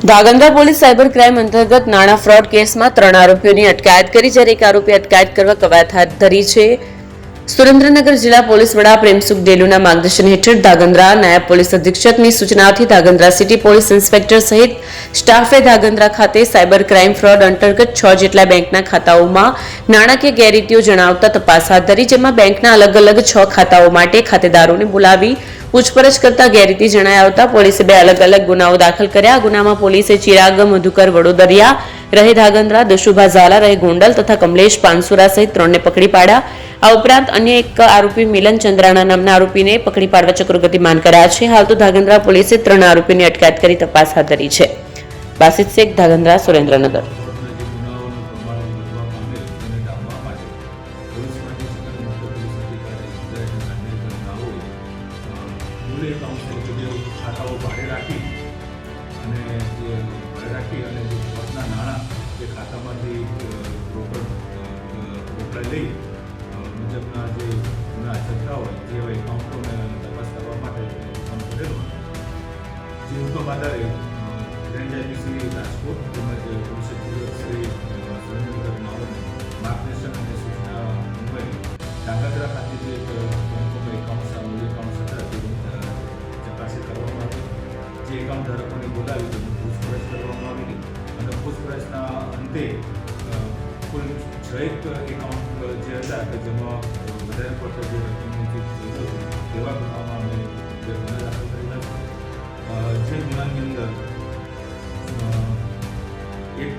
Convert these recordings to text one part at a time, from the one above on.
Dhrangadhra police cyber crime અંતર્ગત નાણાં fraud કેસમાં 3 આરોપીઓની અટકાયત કરી જ્યારે એક આરોપી અટકાયત કરવા કવાયત હાથ ધરી છે। સુરેન્દ્રનગર જિલ્લા પોલીસ વડા પ્રેમસુખ ડેલુના માર્ગદર્શન હેઠળ ધાંગધ્રા નાયબ પોલીસ અધિક્ષકની સૂચનાથી ધાંગધ્રા સિટી પોલીસ ઇન્સ્પેક્ટર સહિત સ્ટાફે ધાંગધ્રા ખાતે સાયબર ક્રાઇમ ફ્રોડ અંતર્ગત 6 જેટલા બેંકના ખાતાઓમાં નાણાકીય ગેરરીતિઓ જણાવતા તપાસ હાથ ધરી, જેમાં બેંકના અલગ અલગ 6 ખાતાઓ માટે ખાતેદારોને બોલાવી પૂછપરછ કરતા ગેરરીતિ જણાઈ આવતા પોલીસે 2 અલગ અલગ ગુનાઓ દાખલ કર્યા। આ ગુનામાં પોલીસે ચિરાગ મધુકર વડોદરિયા રહે ધાંગધ્રા, દશુભા ઝાલા રહે ગોંડલ તથા કમલેશ પાનસુરા સહિત 3ને પકડી પાડ્યા। આ ઉપરાંત અન્ય એક આરોપી મિલન ચંદ્રાણા નામના આરોપીને પકડી પાડવા ચક્રો ગતિમાન કર્યા છે। હાલ તો ધાંગધ્રા પોલીસે 3 આરોપીની અટકાયત કરી તપાસ હાથ ધરી છે। બાસિત શેખ, ધાંગધ્રા, સુરેન્દ્રનગર। ખાતાઓ ભાડે રાખી અને જે પોતના નાણાં જે ખાતામાંથી રોકડા લઈ મુજબના જે ગુના થતા હોય જેવા એકાઉન્ટોને તપાસ કરવા માટે કામ કરેલું, જે હુકમ આધારે રેન્જ આઈપીસી રાજકોટ તેમજ પોલીસ શ્રી સુરેન્દ્રનગર નાઓને માર્ગદર્શન અને સૂચના અન્વયે ધાંગધ્રા ખાતે જે બેંકોમાં એકાઉન્ટ હતા તે ચકાસણી કરવામાં આવી, જે એકાઉન્ટ ધારકોને બોલાવી તેમની પૂછપરછ કરવામાં આવેલી અને પૂછપરછના અંતે કુલ 6 એકાઉન્ટ જે હતા કે જેમાં વધારે પડતો જે રકમની જે જરૂર હતી તેવા ગુનામાં અમે જે ગુના દાખલ કરેલા છે। જે ગુનાની અંદર એક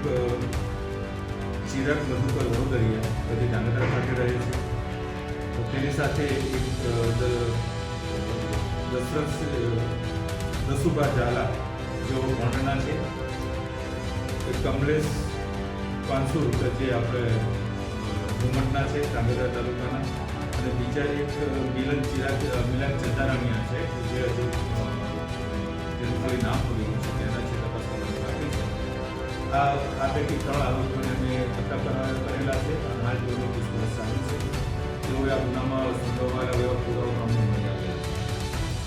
ચિરાગ મધુકર વડોદરિયા જે ધાંગધ્રા ખાતે રહે છે, તેની સાથે એક દશુભા ઝાલા જેઓ ગોંડલના છે, એક કમલેશ પાનસુર જે આપણે ઘુમટના છે ધાંગધ્રા તાલુકાના, અને બીજા એક મિલન ચંદ્રાણીયા છે જે હજુ તેનું ખાલી નામ બોલ્યું છે તેના છે તપાસ કરવાની બાકી છે। આ પૈકી 3 આરોપીઓને મેં અટક કરેલા છે અને હાલ તેઓની પૂછપરછ ચાલુ છે। તેઓએ આ ગુનામાં સંડોવાયેલા